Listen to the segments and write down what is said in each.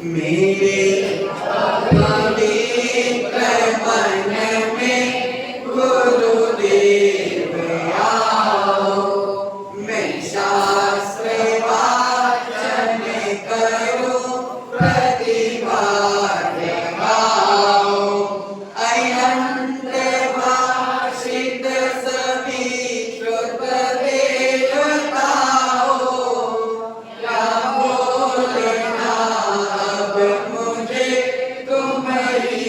मेरे पवित्र मन में गुरुदेव आओ, मैं शास्त्र वाचन करूं प्रतिवाद गाओ, अनंत भाषित सभी श्रुत देवताओं, क्या बोलना अब मुझे तुम ही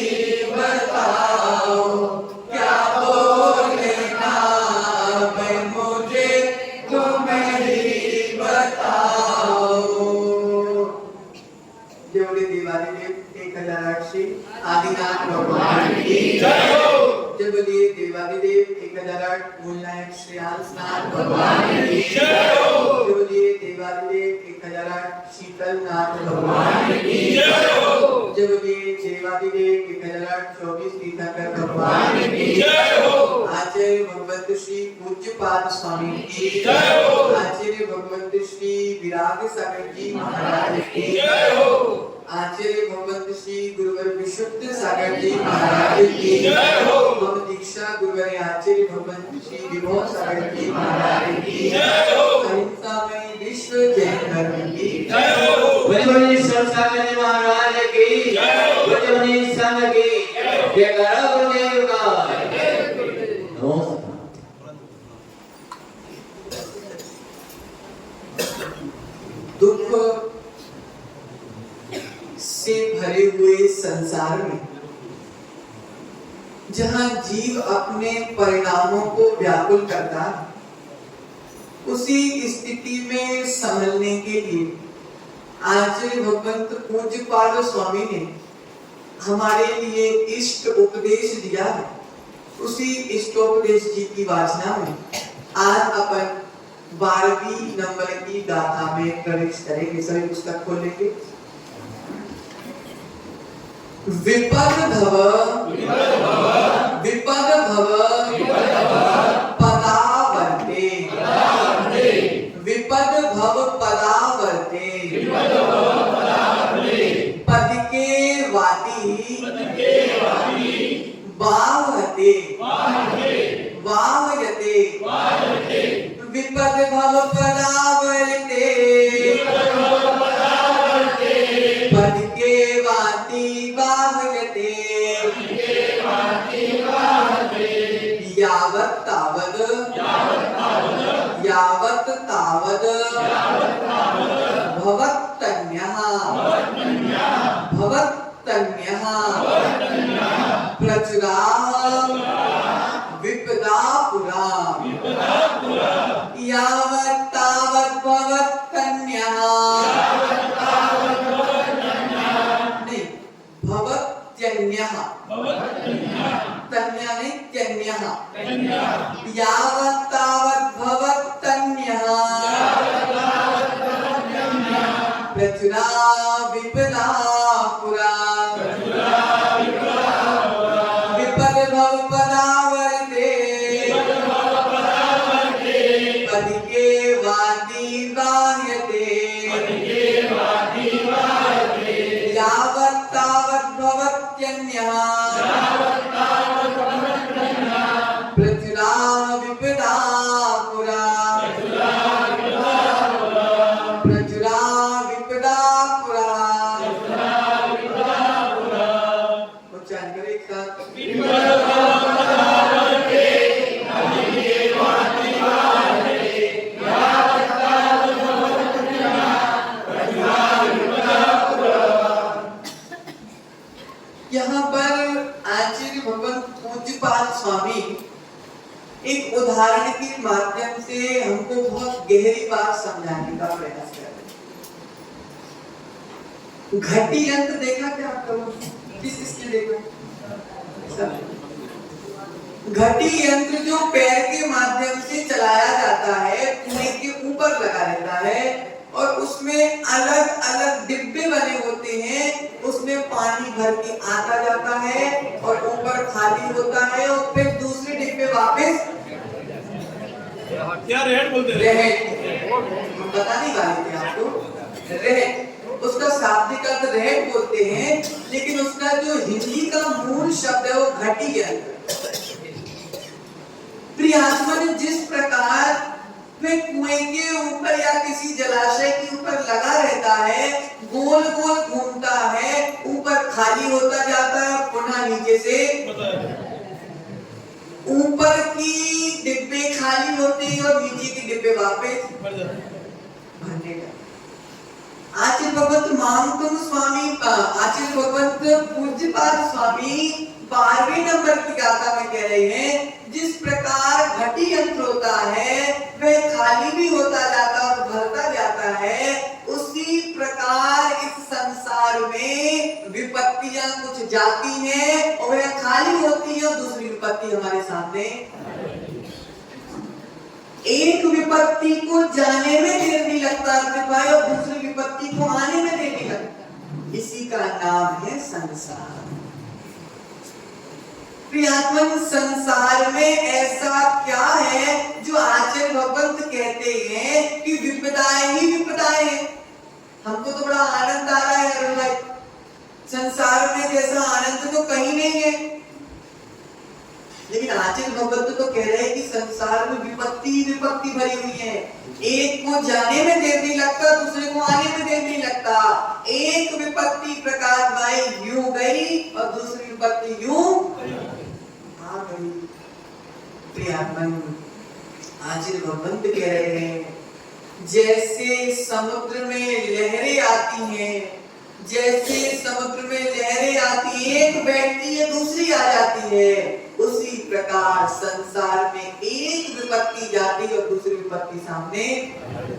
बताओ, क्या बोलना अब मुझे तुम ही बताओ। जय बोले देवादिदेव 1008 श्री आदिनाथ भगवान की जय हो। जय बोलिए देवादिदेव 1008 मूलनायक श्री हंसनाथ भगवान की जय हो। जय बोलिए देवादिदेव 1008 शीतलनाथ भगवान की जय हो। जय बोलिए देवादिदेव 1008 24 तीर्थंकर भगवान की जय हो। आचार्य भगवत श्री पूज्यपाद स्वामी की जय हो। आचार्य भगवत श्री विराग सागर जी महाराज की जय हो। आचार्य भगवत श्री गुरुवर विशुद्ध सागर जी महाराज की जय हो। हम दीक्षा गुरुवर आचार्य भगवत श्री विभो सागर जी महाराज की जय हो। अहिंसा में विश्व जैन धर्म की जय हो। बड़ी संस्थान महाराज की जय हो। बड़ी संघ की जय करो गुरुदेव का नमस्कार। दुख से भरे हुए संसार में जहां जीव अपने परिणामों को व्याकुल करता है, उसी स्थिति में संभलने के लिए आचार्य भगवंत पूज्यपाद स्वामी ने हमारे लिए इष्ट उपदेश दिया है। उसी इष्टोपदेश जी की वाचना में आज अपन 12वीं नंबर की गाथा में प्रवेश करेंगे। सभी पुस्तक खोलेंगे। विपद भव पदावर्ते, विपद भव पदावर्ते, पद के वादी वाहते, विपद भव पदावर्ते, पद के वादी वाहते, यावत् तावद भवत्तन्यः प्रचुराः विपदा पुरा, यावत् तावत् भवत्तन्यः नहीं भवत्यन्यः, तन्यः नहीं त्यन्यः, यावत् तावत् भवत्तन्यः प्रचुरा विपदा पुरा, विपद भव पदावर्ते, पद के वादी वाह्यते, यावत् तावत् भवत्यन्यः प्रचुरा विपदा पुरा, प्रचुरा विपदा पुरा। उच्चारण करें एक साथ। यहाँ पर आचार्य भगवंत पूज्यपाद स्वामी एक उदाहरण के माध्यम से हमको बहुत गहरी बात समझाने का प्रयास कर रहे हैं। घटी यंत्र देखा क्या आप लोगों ने? किसने देखा? घटी यंत्र जो पैर के माध्यम से चलाया जाता है, कुएं के ऊपर लगा रहता है और उसमें अलग अलग डिब्बे बने होते हैं, उसमें पानी भर के आता जाता है और ऊपर खाली होता है और फिर दूसरे डिब्बे वापस क्या रेट बोलते हैं, रेट बता नहीं वाले थे आपको, रेट उसका शाब्दिक अर्थ रेड बोलते हैं, लेकिन उसका जो हिंदी का मूल शब्द है वो घटी है। प्रियात्मन जिस प्रकार वह कुएं के ऊपर या किसी जलाशय के ऊपर लगा रहता है, गोल गोल घूमता है, ऊपर खाली होता जाता है, पुनः नीचे से ऊपर की डिब्बे खाली होते हैं और नीचे के डिब्बे वापस भरने का। आचार्य भगवत मांगतुम स्वामी आचार्य भगवत पूज्यपाद स्वामी 12वें नंबर की गाथा में कह रहे हैं, जिस प्रकार घटी यंत्र होता है वह खाली भी होता जाता और भरता जाता है, उसी प्रकार इस संसार में विपत्तियां कुछ जाती हैं और वह खाली होती है और दूसरी विपत्ति हमारे सामने। एक विपत्ति को जाने में देर नहीं लगता भाई, और दूसरी विपत्ति को आने में देर नहीं लगता। इसी का नाम है संसार। प्रियात्मन संसार में ऐसा क्या है जो आचार्य भगवंत कहते हैं कि विपदाएं ही विपदाएं हैं। हमको तो बड़ा आनंद आ रहा है अरुण भाई, संसार में जैसा आनंद तो कहीं नहीं है, लेकिन आचार्य भगवंत तो कह रहे हैं कि संसार में विपत्ति ही विपत्ति भरी हुई है। एक को जाने में देर नहीं लगता, दूसरे को आने में देर नहीं लगता। एक विपत्ति प्रकाश भाई यूं गई और दूसरी विपत्ति यूं आ गई। प्रियात्मन आचार्य भगवंत कह रहे हैं, जैसे समुद्र में लहरें आती हैं, जैसे समुद्र में लहरें आती, एक बैठती है दूसरी आ जाती है, उसी प्रकार संसार में एक विपत्ति जाती और दूसरी विपत्ति सामने आ जाती।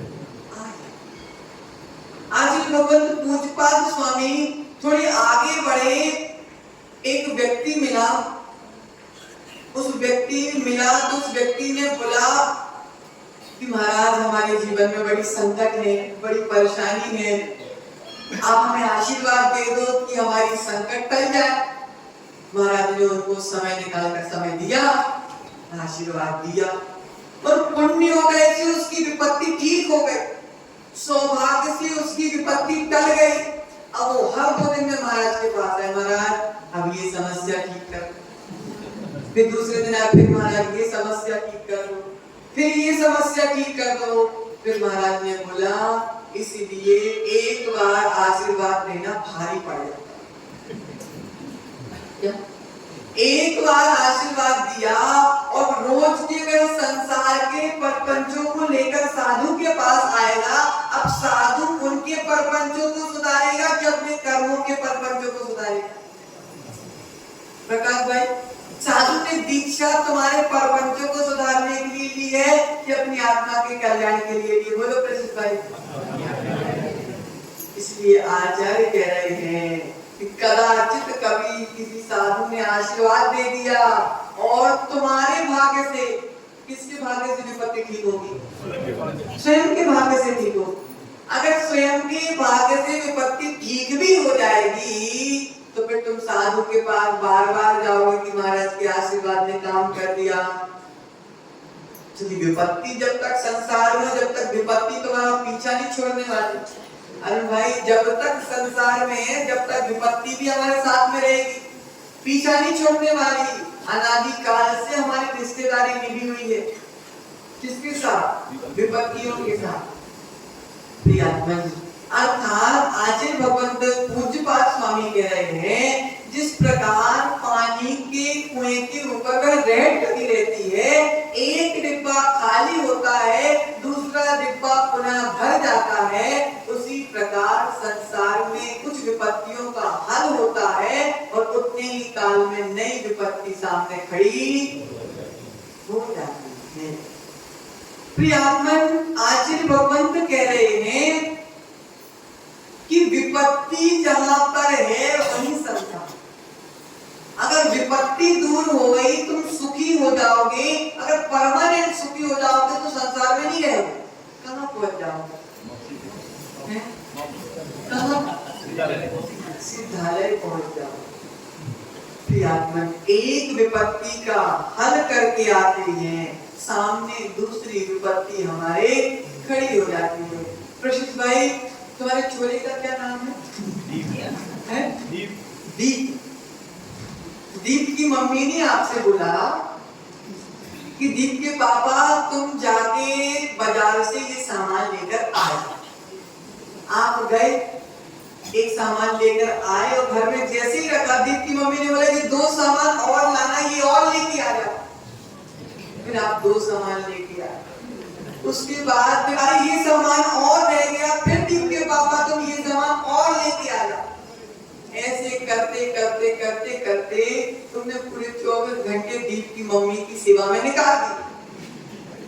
आज भगवंत पूज्यपाद स्वामी थोड़े आगे बढ़े, एक व्यक्ति मिला, उस व्यक्ति ने बोला कि महाराज हमारे जीवन में बड़ी संकट है, बड़ी परेशानी है, आप हमें आशीर्वाद दे दो कि हमारी संकट टल जाए। महाराज ने उनको समय निकालकर समय दिया, आशीर्वाद दिया और पुण्य हो गए से उसकी विपत्ति ठीक हो गई, सौभाग्य से उसकी विपत्ति टल गई। अब वो हर 2 दिन में महाराज के पास है, महाराज अब ये समस्या ठीक कर, फिर दूसरे दिन आए, फिर महाराज ये समस्या ठीक कर दो, फिर ये समस्या ठीक कर दो। फिर महाराज ने बोला इसीलिए एक बार आशीर्वाद देना भारी पड़ जाता है। एक बार आशीर्वाद दिया और रोज के अगर संसार के परपंचों को लेकर साधु के पास आएगा, अब साधु उनके परपंचों को सुधारेगा कि अपने कर्मों के परपंचों को सुधारेगा? प्रकाश भाई, साधु ने दीक्षा तुम्हारे परपंचों को सुधारने के लिए ली है कि अपनी आत्मा के कल्याण के लिए ली? बोलो प्रसिद्ध भाई। इसलिए आचार्य कह रहे हैं कि कदाचित कभी किसी साधु ने आशीर्वाद दे दिया और तुम्हारे भाग्य से, किसके भाग्य से विपत्ति ठीक होगी? स्वयं के भाग्य से ठीक होगी। अगर स्वयं के भाग्य से विपत्ति ठीक भी हो जाएगी तो फिर तुम साधु के पास बार बार जाओगे कि महाराज के आशीर्वाद ने काम कर दिया। विपत्ति जब तक संसार में, जब तक विपत्ति तुम्हारा पीछा नहीं छोड़ने वाली। अरे भाई, जब तक संसार में है, जब तक विपत्ति भी हमारे साथ में रहेगी, पीछा नहीं छोड़ने वाली। अनादि काल से हमारी रिश्तेदारी निभी हुई है, किसके साथ? विपत्तियों के साथ। प्रियात्मन अर्थात आचार्य भगवंत पूज्यपाद स्वामी कह रहे हैं, जिस प्रकार पानी के कुएं के ऊपर वह रेत लगी रहती है, एक डिब्बा खाली होता है, दूसरा डिब्बा पुनः भर जाता है, उसी प्रकार संसार में कुछ विपत्तियों का हल होता है और उतने ही काल में नई विपत्ति सामने खड़ी हो जाती है। प्रियात्मन आचार्य भगवंत कह रहे हैं कि विपत्ति जहां पर है वहीं संसार। अगर विपत्ति दूर हो गई तुम सुखी हो जाओगे, अगर परमानेंट सुखी हो जाओगे तो संसार में नहीं रहोगे। कहां पहुंच जाओगे? सिद्धालय पहुंच जाओगे। प्रियात्मन एक विपत्ति का हल करके आते हैं, सामने दूसरी विपत्ति हमारे खड़ी हो जाती है। प्रशित भाई, तुम्हारे छोरे का क्या नाम है? दीप। दीप की मम्मी ने आपसे बोला कि दीप के पापा तुम जाके बाजार से ये सामान लेकर आए। आप गए, एक सामान लेकर आए और घर में जैसे ही रखा, दीप की मम्मी ने बोला कि 2 सामान और लाना, ये और लेके आ जाओ। फिर आप 2 सामान लेके आए। उसके बाद अरे ये सामान और रह गया, फिर दीप के पापा तुम ये सामान और लेके आ जाओ। ऐसे करते करते करते करते तुमने पूरे 24 घंटे दीप की मम्मी की सेवा में निकाल दी।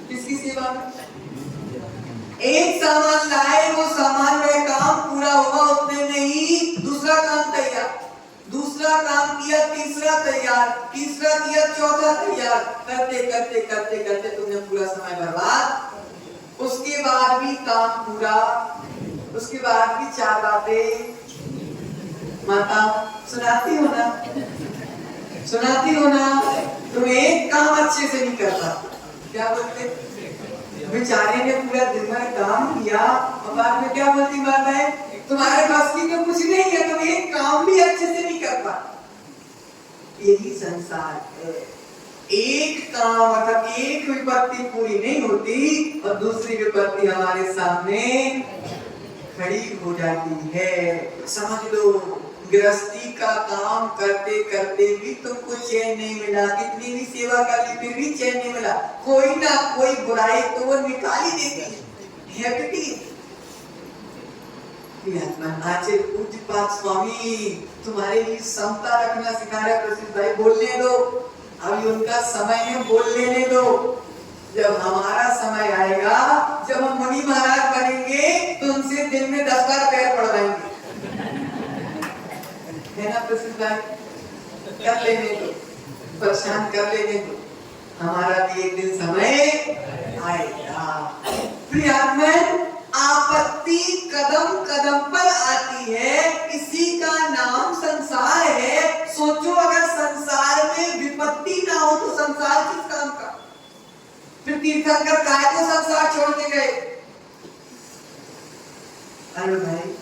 किसकी सेवा में? एक सामान लाए, वो सामान में काम पूरा हुआ, उतने में ही दूसरा काम तैयार, दूसरा काम किया, तीसरा तैयार, तीसरा किया, चौथा तैयार, करते करते करते करते तुमने पूरा समय बर्बाद। उसके बाद भी काम पूरा, उसके बाद भी 4 बातें माता सुनाती हो ना, सुनाती हो ना, तुम एक काम अच्छे से नहीं करता। क्या बोलते? बेचारे ने पूरा दिन भर काम किया और बाद में क्या बोलती बात है, तुम्हारे पास की तो कुछ नहीं है, तुम एक काम भी अच्छे से नहीं कर पाते। यही संसार है। एक काम मतलब एक विपत्ति पूरी नहीं होती और दूसरी विपत्ति हमारे सामने खड़ी हो जाती है। समझ लो, गृहस्थी का काम करते करते भी तुमको चैन नहीं मिला, कितनी भी सेवा कर ली फिर भी चैन नहीं मिला। कोई ना कोई बुराई तो वो निकाल ही देती है बेटी। आचार्य पूज्यपाद स्वामी तुम्हारे लिए समता रखना सिखा रहे। प्रसिद्ध भाई बोलने दो, अभी उनका समय है, बोल लेने दो। जब हमारा समय आएगा, जब हम मुनि महाराज बनेंगे तो उनसे दिन में 10 बार पैर पड़वाएंगे, है ना प्रसिद्ध भाई? कर लेने दो, परेशान कर लेने दो, हमारा भी एक दिन समय आएगा। प्रियात्मन, आपत्ति कदम कदम पर आती है, इसी का नाम संसार है। सोचो अगर संसार में विपत्ति ना हो तो संसार किस काम का? फिर तीर्थंकर काहे को संसार छोड़ के गए? अरे भाई,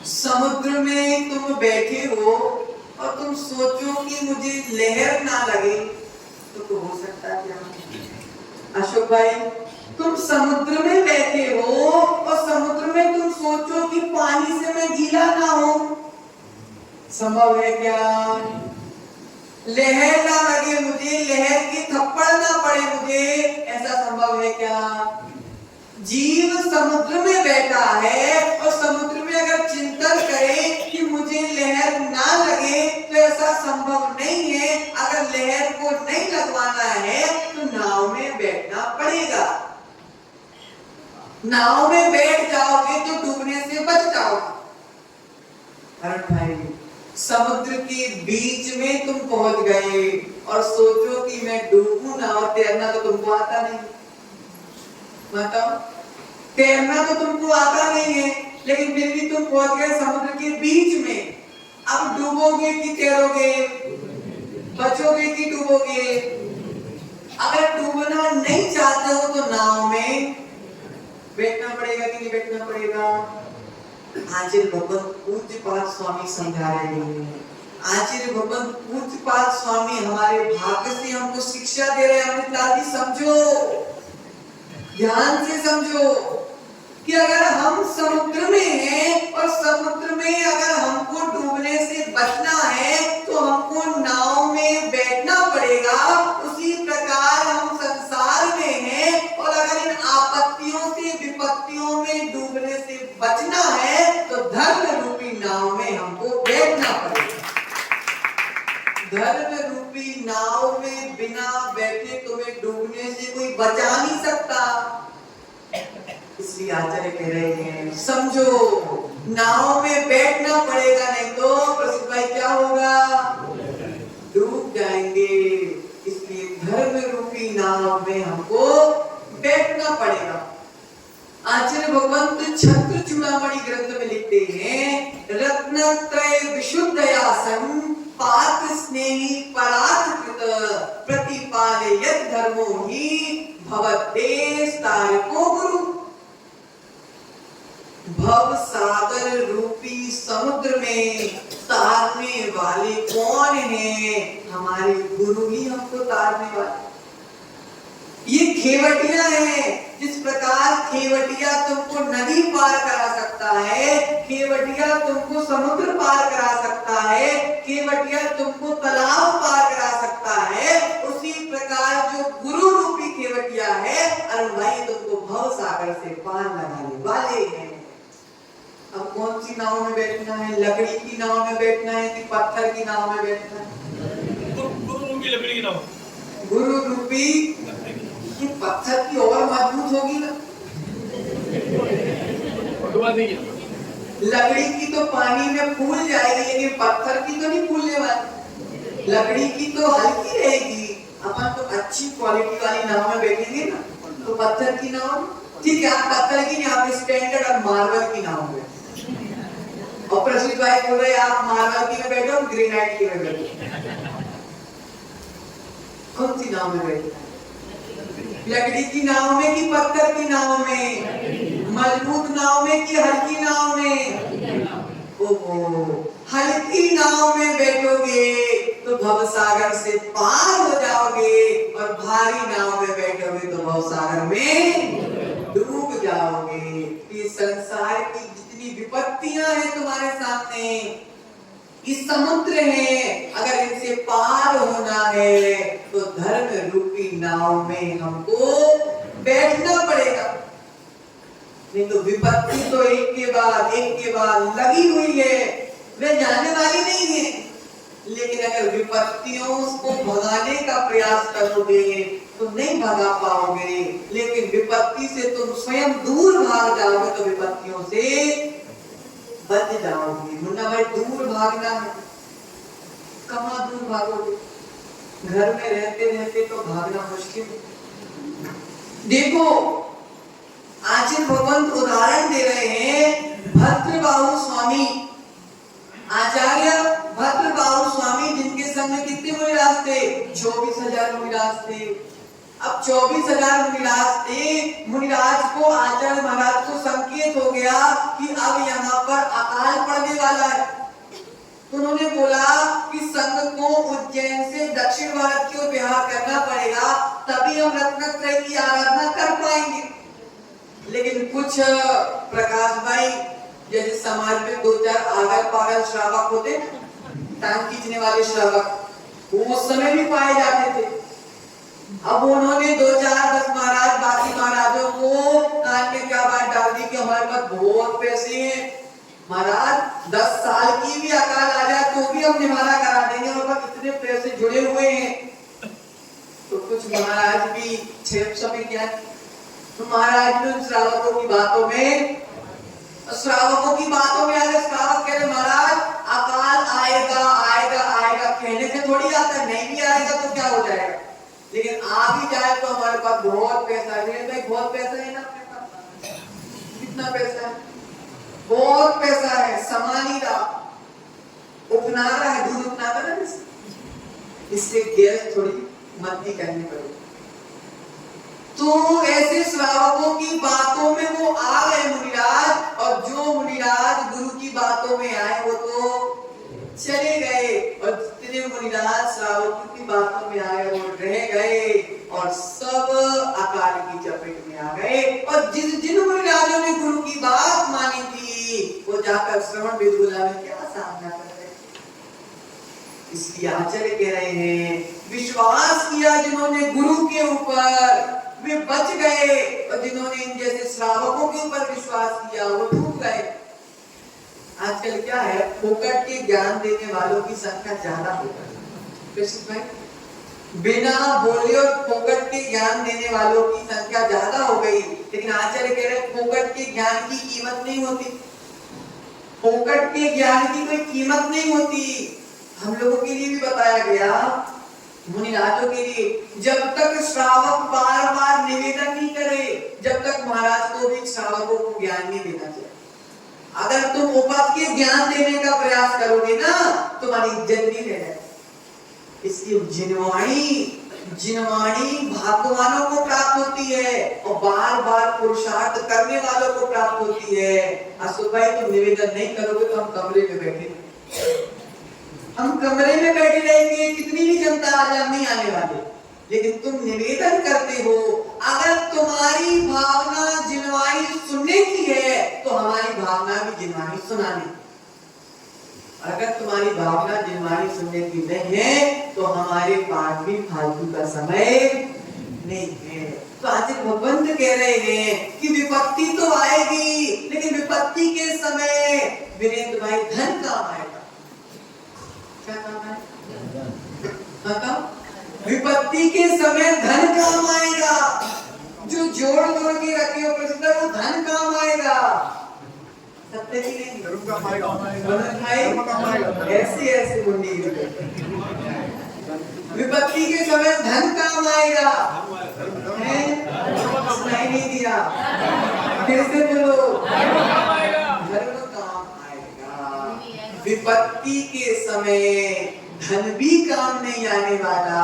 समुद्र में तुम बैठे हो और तुम सोचो कि मुझे लहर ना लगे तो हो सकता है क्या? अशोक भाई, तुम समुद्र में बैठे हो और समुद्र में तुम सोचो कि पानी से मैं गीला ना हो, संभव है क्या? लहर ना लगे मुझे, लहर की थप्पड़ ना पड़े मुझे, ऐसा संभव है क्या? जीव समुद्र में बैठा है और समुद्र में अगर चिंतन करे कि मुझे लहर ना लगे तो ऐसा संभव नहीं है। अगर लहर को नहीं लगवाना है तो नाव में बैठना पड़ेगा। नाव में बैठ जाओगे तो डूबने से बच जाओगे। अरे भाई, समुद्र के बीच में तुम पहुंच गए और सोचो कि मैं डूबूं ना, और तैरना तो तुमको आता नहीं। बताओ, तैरना तो तुमको आता नहीं है, लेकिन फिर भी तुम पहुंच गए समुद्र के बीच में। अब डूबोगे कि तैरोगे? बचोगे कि डूबोगे? अगर डूबना नहीं चाहते हो तो नाव में बैठना पड़ेगा कि नहीं बैठना पड़ेगा? आचार्य भगवत पूज्यपाद स्वामी समझा रहे हैं। आचार्य भगवत पूज्यपाद स्वामी हमारे भाग्य से हमको शिक्षा दे रहे हैं। अमृतलाल जी समझो, ध्यान से समझो कि अगर हम समुद्र में हैं और समुद्र में अगर हमको डूबने से बचना है तो हमको नाव में बैठना पड़ेगा। उसी प्रकार हम संसार में हैं और अगर इन आपत्तियों से विपत्तियों में डूबने से बचना है तो धर्म रूपी नाव में हमको बैठना पड़ेगा। धर्म रूपी नाव में बिना बैठे तुम्हें डूबने से कोई बचा नहीं सकता। इसलिए आचार्य कह रहे हैं समझो, नाव में बैठना पड़ेगा, नहीं तो प्रसिद्ध भाई क्या होगा? डूब जाएंगे। इसलिए धर्म रूपी नाव में हमको बैठना पड़ेगा। आचार्य भगवंत छत्र चूड़ामणि ग्रंथ में लिखते हैं, रत्नत्रय विशुद्धयासन पात्र स्नेही परार्थ कृत प्रतिपालयत धर्मो ही भवद्देश तारको गुरु। भव सागर रूपी समुद्र में तारने वाले कौन हैं? हमारे गुरु ही हमको तारने वाले। ये खेवटिया है। जिस प्रकार खेवटिया तुमको नदी पार करा सकता है, खेवटिया तुमको समुद्र पार करा सकता है, खेवटिया तुमको तालाब पार करा सकता है, उसी प्रकार जो गुरु रूपी खेवटिया है, अरे भाई तुमको भव सागर से पार लगाने वाले हैं। अब कौन सी नाव में बैठना है? लकड़ी की नाव में बैठना है कि पत्थर की नाव में बैठना है? गुरु रूपी लकड़ी की नाव। गुरु रूपी ये पत्थर की और मजबूत होगी ना। लकड़ी की तो पानी में फूल जाएगी, लेकिन पत्थर की तो नहीं फूलने वाली। लकड़ी की तो हल्की रहेगी। अपन तो अच्छी क्वालिटी वाली नाव में बैठेंगे ना, तो पत्थर की नाव ठीक है। आप पत्थर की नहीं, आप स्टैंडर्ड और मार्बल की नाव में। और प्रसिद्ध भाई बोल रहे आप मार्बल की में बैठो, ग्रेनाइट की में बैठो। कौन सी नाव में बैठो? लकड़ी की नाव में कि पत्थर की नाव में? मजबूत नाव में कि हल्की नाव में? ओहो, हल्की नाव में बैठोगे तो भवसागर से पार हो जाओगे, और भारी नाव में बैठोगे तो भवसागर में डूब जाओगे। ये संसार की जितनी विपत्तियां हैं तुम्हारे सामने, इस समुद्र है, अगर इनसे पार होना है तो धर्म रूपी नाव में हमको बैठना पड़ेगा। नहीं तो विपत्ति तो एक के बाद लगी हुई है, वे जाने वाली नहीं है। लेकिन अगर विपत्तियों को भगाने का प्रयास करोगे तो नहीं भगा पाओगे, लेकिन विपत्ति से तुम स्वयं दूर भाग जाओगे तो विपत्तियों से बच जाओगे। मुन्ना भाई दूर भागना है, कहाँ दूर भागोगे? घर में रहते रहते तो भागना मुश्किल है। देखो आचार्य भगवंत उदाहरण दे रहे हैं। भद्रबाहु स्वामी, आचार्य भद्रबाहु स्वामी, जिनके संग में कितने मुनिराज थे? 24,000 मुनिराज थे। अब 24,000 मुनिराज थे। मुनिराज को, आचार्य महाराज को संकेत हो गया कि अब यहाँ पर अकाल पड़ने वाला है। तो उन्होंने बोला कि संघ को उज्जैन से दक्षिण भारत की ओर विहार करना पड़ेगा, तभी हम रत्नत्रय की आराधना कर पाएंगे। लेकिन कुछ प्रकाश भाई जैसे समाज में 2-4 आगल पागल श्रावक होते, टांग खींचने वाले श्रावक, वो उस समय भी पाए जाते थे। अब उन्होंने 2-4-10 महाराज बाकी महाराजों को कान में क्या बात डाल दी कि हमारे पास बहुत पैसे हैं महाराज, 10 साल की भी अकाल आ जाए तो भी हम निवारा करा देंगे, हमारे पास इतने पैसे जुड़े हुए हैं। तो कुछ महाराज भी छेप समय क्या, तो महाराज ने श्रावकों की बातों में आगे श्रावक कह रहे महाराज अकाल आएगा आएगा आएगा, कहने से थोड़ी आता है, नहीं भी आएगा तो क्या हो जाएगा, लेकिन आ भी जाए तो हमारे पास बहुत पैसा है। भाई बहुत पैसा है ना, कितना पैसा है? बहुत पैसा है। समानी का उपनारा है, दूध उपनारा ना, इससे गैस थोड़ी मत्ती करनी पड़ेगी। तो ऐसे श्रावकों की बातों में वो आ गए मुनिराज, और जो मुनिराज गुरु की बातों में आए वो तो चले गए, और जितने मुनिराज श्रावकों की बातों में आए वो रह गए, और सब अकाल की चपेट में आ गए। और जिन मुनिराजों ने गुरु की बात मानी थी वो जाकर श्रवण बेदुला में क्या सामना कर रहे। इसलिए आचार्य कह रहे हैं विश्वास किया जिन्होंने गुरु के ऊपर वे बच गए, और जिन्होंने इन जैसे श्रावकों के ऊपर विश्वास किया वो डूब गए। आजकल क्या है, फोकट के ज्ञान देने वालों की संख्या ज्यादा हो गई है। बिना बोले और फोकट के ज्ञान देने वालों की संख्या ज्यादा हो गई, लेकिन आचार्य कह रहे फोकट के ज्ञान की कीमत नहीं होती। फोकट के ज्ञान की कोई कीमत नहीं होती। हम लोगों के लिए भी बताया गया, मुनिराजों के लिए, जब तक श्रावक बार बार निवेदन नहीं करे, जब तक महाराज को भी श्रावकों को ज्ञान नहीं देना चाहिए। अगर तुम उपद के ज्ञान देने का प्रयास करोगे ना, तुम्हारी इज्जत नहीं रहेगी। इसलिए जिनवाणी जिनवाणी भाग्यवानों को प्राप्त होती है और बार बार पुरुषार्थ करने वालों को प्राप्त होती है। अशोक भाई तुम निवेदन नहीं करोगे तो हम कमरे में बैठे रहेंगे, कितनी भी जनता आ जाए नहीं आने वाले, लेकिन तुम निवेदन करते हो। अगर तुम्हारी भावना जिनवाणी सुनने की है तो हमारी भावना भी जिनवाणी सुनानी। अगर तुम्हारी भावना जिनवाणी सुनने की नहीं है तो हमारे पास भी फालतू का समय नहीं है। तो आज भगवंत कह रहे हैं कि विपत्ति तो आएगी, लेकिन विपत्ति के समय वीरेंद्र भाई धन काम आएगा। क्या काम आएगा? विपत्ति के समय धन काम आएगा। जो जोड़ जोड़ के रखे हो प्रसिद्ध वो धन काम आएगा। सत्य की नहीं धर्म काम आएगा। ऐसे मुंडी विपत्ति के समय धन काम आएगा। सुनाई नहीं दिया, फिर से बोलो, धर्म काम आएगा। विपत्ति के समय धन भी काम नहीं आने वाला।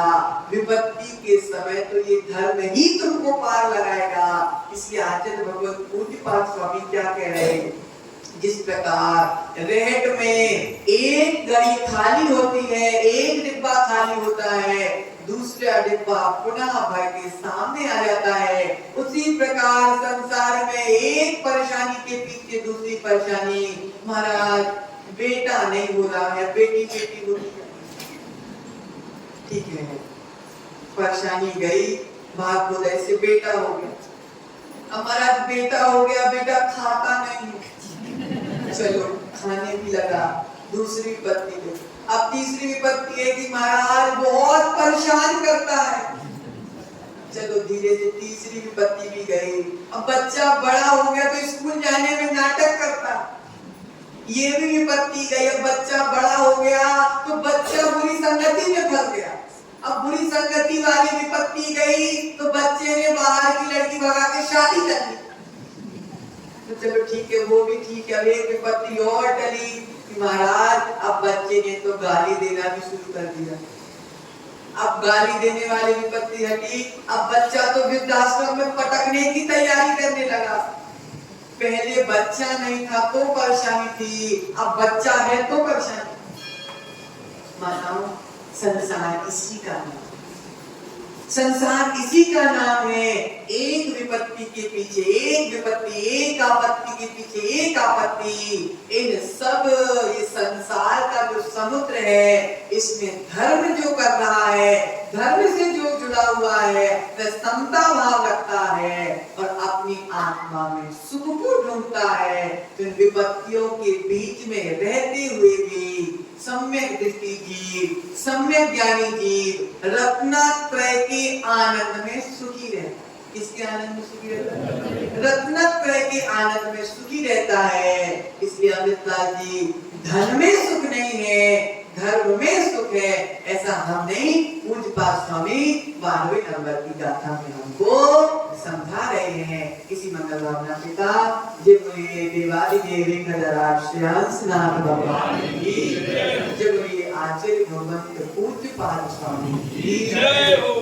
विपत्ति के समय तो ये धर्म ही तुमको पार लगाएगा। इसलिए आचार्य भगवत पूज्यपाद स्वामी क्या कह रहे हैं? जिस प्रकार रेहट में एक गड़ी खाली होती है, एक डिब्बा खाली होता है, दूसरा डिब्बा पुनः भर के सामने आ जाता है, उसी प्रकार संसार में एक परेशानी के पीछे दूसरी परेशानी। महाराज बेटा नहीं हो रहा है, बेटी हो रही है, ठीक है, परेशानी गई, भाग बोले से बेटा हो गया। हमारा बेटा हो गया, बेटा खाता नहीं, चलो खाने भी लगा, दूसरी विपत्ति गई। अब तीसरी विपत्ति है कि महाराज बहुत परेशान करता है, चलो धीरे से तीसरी विपत्ति भी गई। अब बच्चा बड़ा हो गया तो स्कूल जाने में नाटक करता, ये भी विपत्ति गई। अब बच्चा बड़ा हो गया तो बच्चा बुरी संगति में फंस गया। अब बुरी संगति वाली विपत्ति गई तो बच्चे ने बाहर की लड़की भगा के शादी कर ली। तो चलो ठीक है, वो भी ठीक है। अब एक विपत्ति और टली कि महाराज अब बच्चे ने तो गाली देना भी शुरू कर दिया। अब गाली देने वाली विपत्ति हटी, अब बच्चा तो वृद्धाश्रम में पटकने की तैयारी करने लगा। पहले बच्चा नहीं था तो परेशानी थी, अब बच्चा है तो परेशानी। माताओं, संसार इसी का नाम, संसार इसी का नाम है। एक विपत्ति के पीछे एक विपत्ति, एक आपत्ति के पीछे एक आपत्ति। इन सब ये संसार का जो समुद्र है, इसमें धर्म जो कर रहा है, धर्म से जो जुड़ा हुआ है, वह समता भाव रखता है और अपनी आत्मा में सुख को ढूंढता है। तो इन विपत्तियों के बीच में रहते हुए भी सम्यक दृष्टि जीव, सम्यक ज्ञानी जीव रत्नत्रय के आनंद में सुखी रहता है। किसके आनंद में सुखी रहता है? रत्नत्रय के आनंद में सुखी रहता है। इसलिए अमृतलाल जी, धन में सुख नहीं है, धर्म में सुख है, ऐसा हम नहीं, पूज्यपाद स्वामी 12वें नंबर की गाथा में हमको समझा रहे हैं। इसी मंगल भावना पिता जब ये देवादिदेव श्रीहंसनाथ भगवान की, जब ये आचार्य भगवंत पूज्यपाद स्वामी की जय हो।